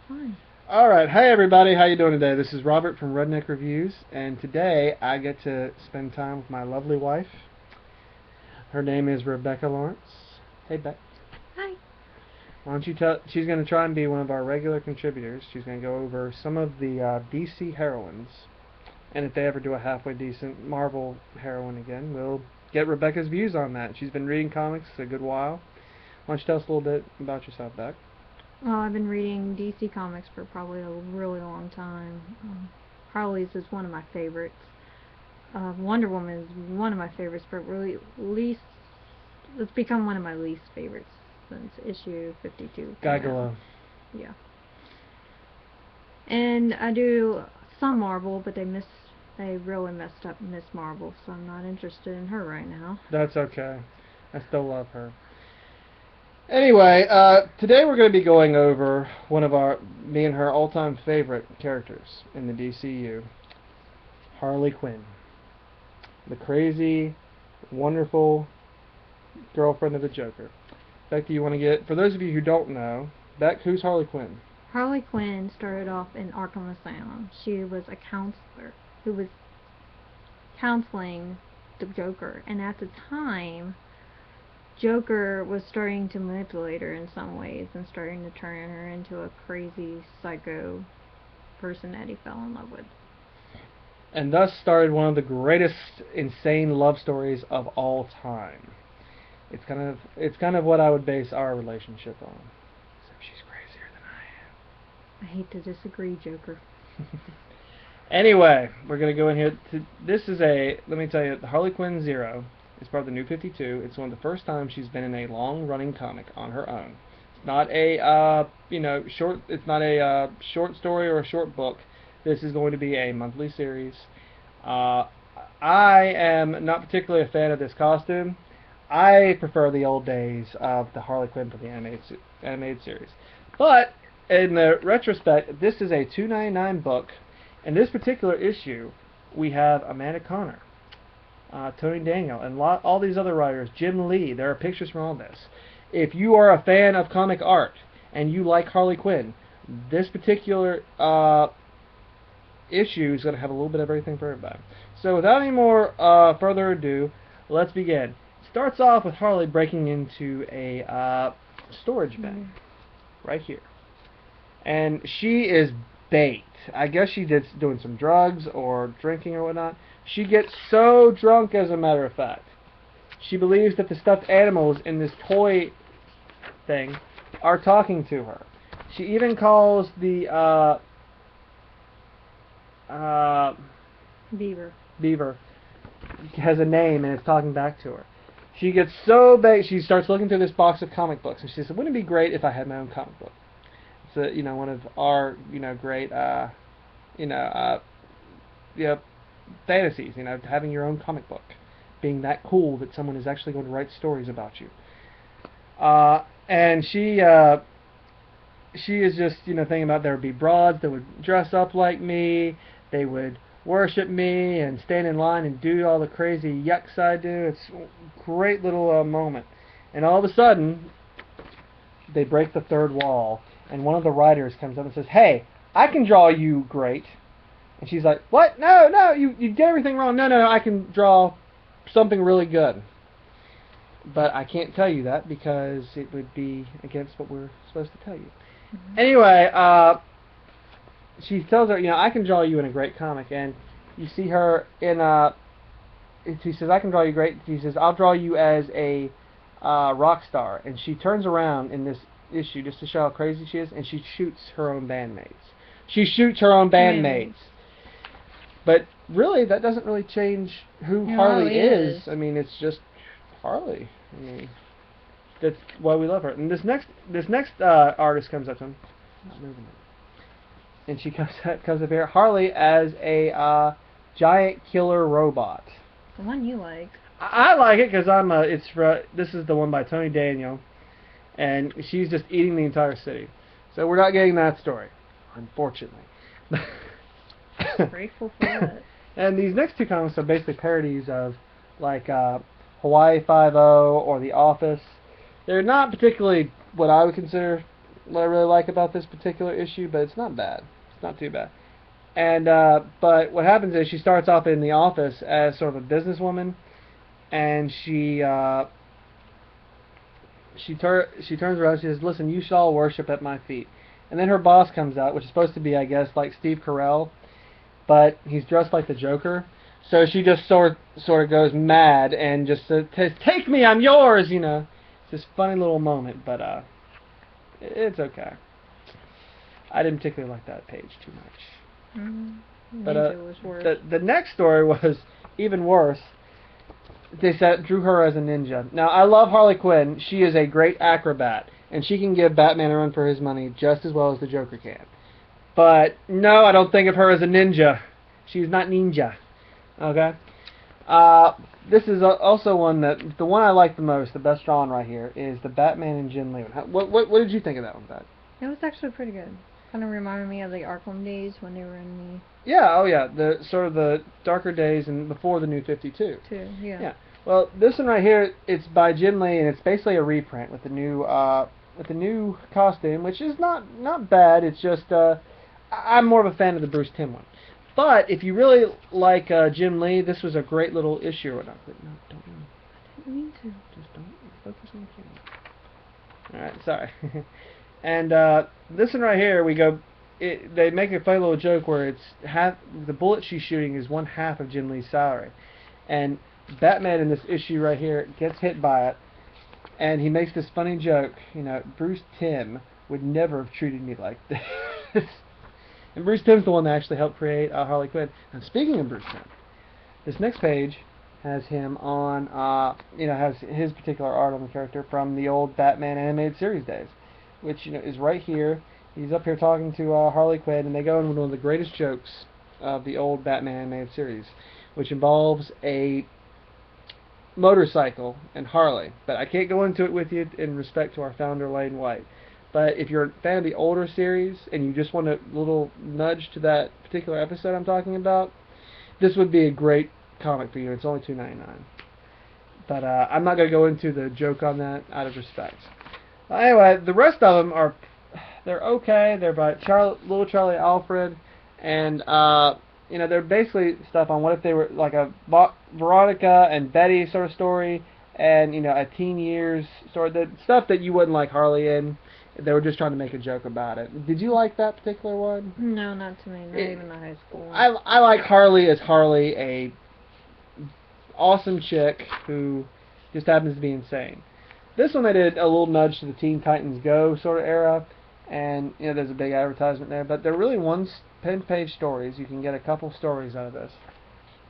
Fine. All right, hey everybody, how you doing today? This is Robert from Redneck Reviews, and today I get to spend time with my lovely wife. Her name is Rebecca Lawrence. Hey, Beck. Hi. Why don't you tell? She's going to try and be one of our regular contributors. She's going to go over some of the DC heroines, and if they ever do a halfway decent Marvel heroine again, we'll get Rebecca's views on that. She's been reading comics a good while. Why don't you tell us a little bit about yourself, Beck? Well, I've been reading DC Comics for probably a really long time. Harley's is one of my favorites. Wonder Woman is one of my favorites, but really least it's become one of my least favorites since issue 52 Guy came out. Gallo. Yeah. And I do some Marvel, but they really messed up Miss Marvel, so I'm not interested in her right now. That's okay. I still love her. Anyway, today we're going to be going over me and her all-time favorite characters in the DCU, Harley Quinn, the crazy, wonderful girlfriend of the Joker. Beck, do you want to for those of you who don't know, Beck, who's Harley Quinn? Harley Quinn started off in Arkham Asylum. She was a counselor who was counseling the Joker, and at the time, Joker was starting to manipulate her in some ways and starting to turn her into a crazy psycho person that he fell in love with. And thus started one of the greatest insane love stories of all time. It's kind of what I would base our relationship on. Except she's crazier I hate to disagree, Joker. than I am. Anyway, we're gonna go in here. Let me tell you, the Harley Quinn Zero is part of the New 52. It's one of the first times she's been in a long-running comic on her own. It's not a short. It's not a short story or a short book. This is going to be a monthly series. I am not particularly a fan of this costume. I prefer the old days of the Harley Quinn for the animated series. But in the retrospect, this is a $2.99 book. In this particular issue, we have Amanda Conner, Tony Daniel, and all these other writers, Jim Lee. There are pictures from all this. If you are a fan of comic art and you like Harley Quinn, this particular issue is going to have a little bit of everything for everybody. So without any more further ado, let's begin. It starts off with Harley breaking into a storage bin right here. And she is baked. I guess she did doing some drugs or drinking or whatnot. She gets so drunk, as a matter of fact. She believes that the stuffed animals in this toy thing are talking to her. She even calls the beaver has a name and it's talking back to her. She gets so baked, she starts looking through this box of comic books, and she says, "Wouldn't it be great if I had my own comic book?" It's one of our great fantasies. Having your own comic book, being that cool that someone is actually going to write stories about you. And she is just thinking about there would be broads that would dress up like me. They would worship me and stand in line and do all the crazy yucks I do. It's a great little moment. And all of a sudden, they break the third wall, and one of the writers comes up and says, "Hey, I can draw you great." And she's like, "What? No, you get everything wrong. No, I can draw something really good. But I can't tell you that because it would be against what we're supposed to tell you." Anyway, she tells her, "I can draw you in a great comic." And you see her in she says, "I can draw you great." She says, "I'll draw you as a rock star." And she turns around in this issue just to show how crazy she is, and she shoots her own bandmates. She shoots her own bandmates. But really, that doesn't really change who Harley is. I mean, it's just Harley. I mean, that's why we love her. And this next artist comes up to him, not moving it, and she comes up here, Harley as a giant killer robot. The one you like. I like it because this is the one by Tony Daniel, and she's just eating the entire city. So we're not getting that story, unfortunately. Grateful for that. And these next two comics are basically parodies of like Hawaii Five-0 or The Office. They're not particularly what I would consider what I really like about this particular issue, but it's not bad. It's not too bad. And but what happens is she starts off in the office as sort of a businesswoman, and she turns around and she says, "Listen, you should all worship at my feet." And then her boss comes out, which is supposed to be, I guess, like Steve Carell, but he's dressed like the Joker. So she just sort of goes mad and just says, "Take me, I'm yours," you know. It's this funny little moment, but it's okay. I didn't particularly like that page too much. But Ninja was worse. the next story was even worse. They drew her as a ninja. Now, I love Harley Quinn. She is a great acrobat, and she can give Batman a run for his money just as well as the Joker can. But no, I don't think of her as a ninja. She's not ninja. Okay? This is also the one I like the most, the best drawn right here, is the Batman and Jim Lee one. What did you think of that one, Pat? It was actually pretty good. Kind of reminded me of the Arkham days when they were in Yeah, oh yeah, the sort of the darker days and before the New 52. yeah. Yeah. Well, this one right here, it's by Jim Lee, and it's basically a reprint with the new costume, which is not bad. It's just I'm more of a fan of the Bruce Timm one. But if you really like Jim Lee, this was a great little issue or whatnot. But no, don't. I didn't mean to. Just don't focus on the camera. All right, sorry. And this one right here, they make a funny little joke where it's the bullet she's shooting is one half of Jim Lee's salary, and Batman in this issue right here gets hit by it, and he makes this funny joke. You know, Bruce Timm would never have treated me like this. And Bruce Timm's the one that actually helped create Harley Quinn. And speaking of Bruce Timm, this next page has him on, has his particular art on the character from the old Batman animated series days, which is right here. He's up here talking to Harley Quinn, and they go into one of the greatest jokes of the old Batman animated series, which involves a motorcycle and Harley. But I can't go into it with you in respect to our founder, Lane White. But if you're a fan of the older series and you just want a little nudge to that particular episode I'm talking about, this would be a great comic for you. It's only $2.99. But I'm not going to go into the joke on that out of respect. Anyway, the rest of them they're okay. They're by Little Charlie Alfred, and they're basically stuff on what if they were like a Veronica and Betty sort of story, and a teen years story. The stuff that you wouldn't like Harley in. They were just trying to make a joke about it. Did you like that particular one? No, not to me. Not even the high school one. I like Harley as Harley, a awesome chick who just happens to be insane. This one they did a little nudge to the Teen Titans Go sort of era, and there's a big advertisement there. But they're really 10-page stories. You can get a couple stories out of this,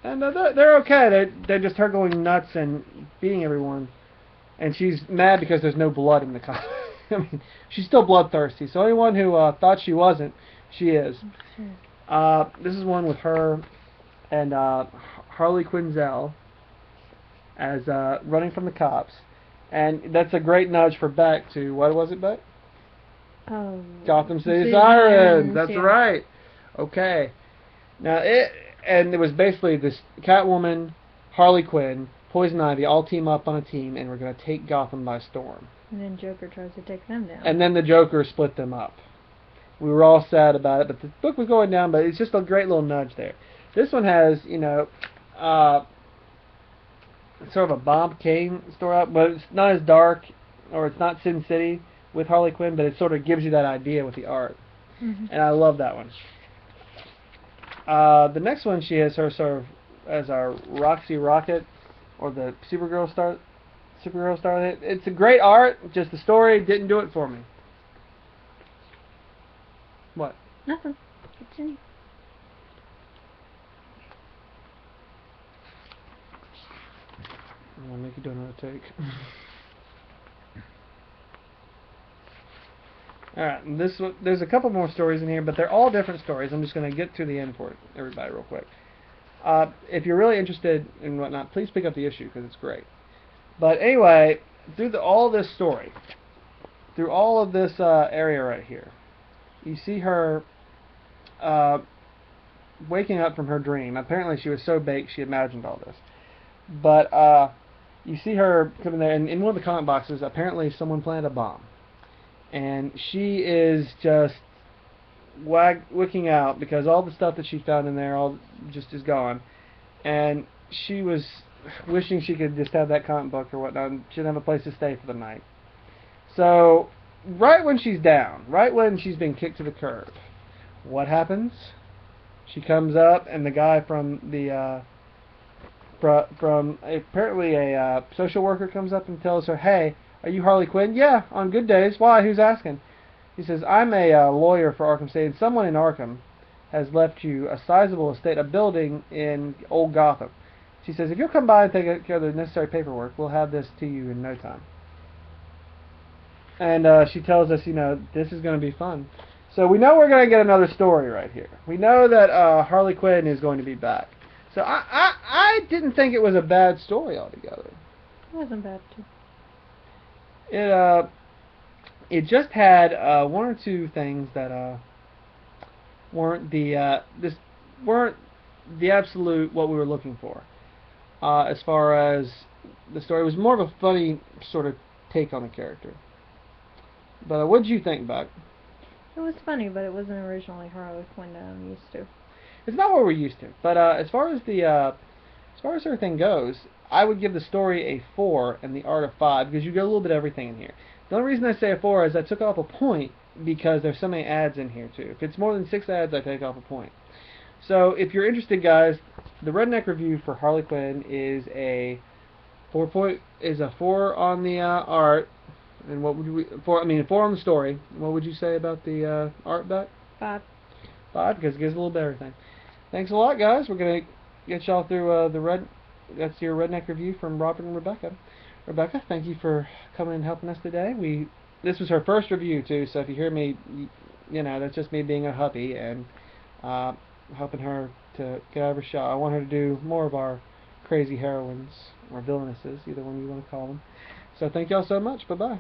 and they're okay. They're just her going nuts and beating everyone, and she's mad because there's no blood in the comic. I mean, she's still bloodthirsty. So anyone who thought she wasn't, she is. This is one with her and Harley Quinzel as running from the cops, and that's a great nudge for Beck to what was it, Beck? Oh, Gotham City Sirens. That's right. Okay. Now it was basically this Catwoman, Harley Quinn, Poison Ivy all team up on a team, and we're going to take Gotham by storm. And then Joker tries to take them down. And then the Joker split them up. We were all sad about it, but the book was going down, but it's just a great little nudge there. This one has, sort of a Bob Kane story, but it's not as dark, or it's not Sin City with Harley Quinn, but it sort of gives you that idea with the art. Mm-hmm. And I love that one. The next one, she has her sort of as our Roxy Rocket, or the Supergirl star. It's a great art, just the story didn't do it for me. What? Nothing. Continue. I'm going to make you do another take. Alright, there's a couple more stories in here, but they're all different stories. I'm just going to get to the end for it, everybody, real quick. If you're really interested in whatnot, please pick up the issue, because it's great. But anyway, through all this story, through all of this area right here, you see her waking up from her dream. Apparently she was so baked she imagined all this. But you see her coming there, and in one of the comic boxes, apparently someone planted a bomb. and she is just wicking out because all the stuff that she found in there all just is gone, and she was wishing she could just have that comic book or whatnot, and she didn't have a place to stay for the night. So, right when she's down, right when she's been kicked to the curb, what happens? She comes up, and the guy from the from apparently a social worker comes up and tells her, "Hey, are you Harley Quinn?" "Yeah, on good days." "Why? Who's asking?" He says, "I'm a lawyer for Arkham State, and someone in Arkham has left you a sizable estate, a building in Old Gotham." She says, "If you'll come by and take care of the necessary paperwork, we'll have this to you in no time." And she tells us, this is going to be fun. So we know we're going to get another story right here. We know that Harley Quinn is going to be back. So I didn't think it was a bad story altogether. It wasn't bad too. It just had one or two things that weren't the absolute what we were looking for. As far as the story, it was more of a funny sort of take on the character. But what did you think, Buck? It was funny, but it wasn't originally Harley Quinn that I'm used to. It's not what we're used to. But as far as everything goes, I would give the story a 4 and the art a 5 because you get a little bit of everything in here. The only reason I say a 4 is I took off a point because there's so many ads in here too. If it's more than 6 ads, I take off a point. So if you're interested, guys, the Redneck review for Harley Quinn is a 4 on the art. And what would we a 4 on the story. What would you say about the art, Beck? 5. 5 because it gives a little bit of everything. Thanks a lot, guys. We're gonna get y'all through that's your Redneck review from Robert and Rebecca. Rebecca, thank you for coming and helping us today. This was her first review too, so if you hear me, that's just me being a hubby and helping her to get out of her shell. I want her to do more of our crazy heroines or villainesses, either one you want to call them. So thank y'all so much. Bye bye.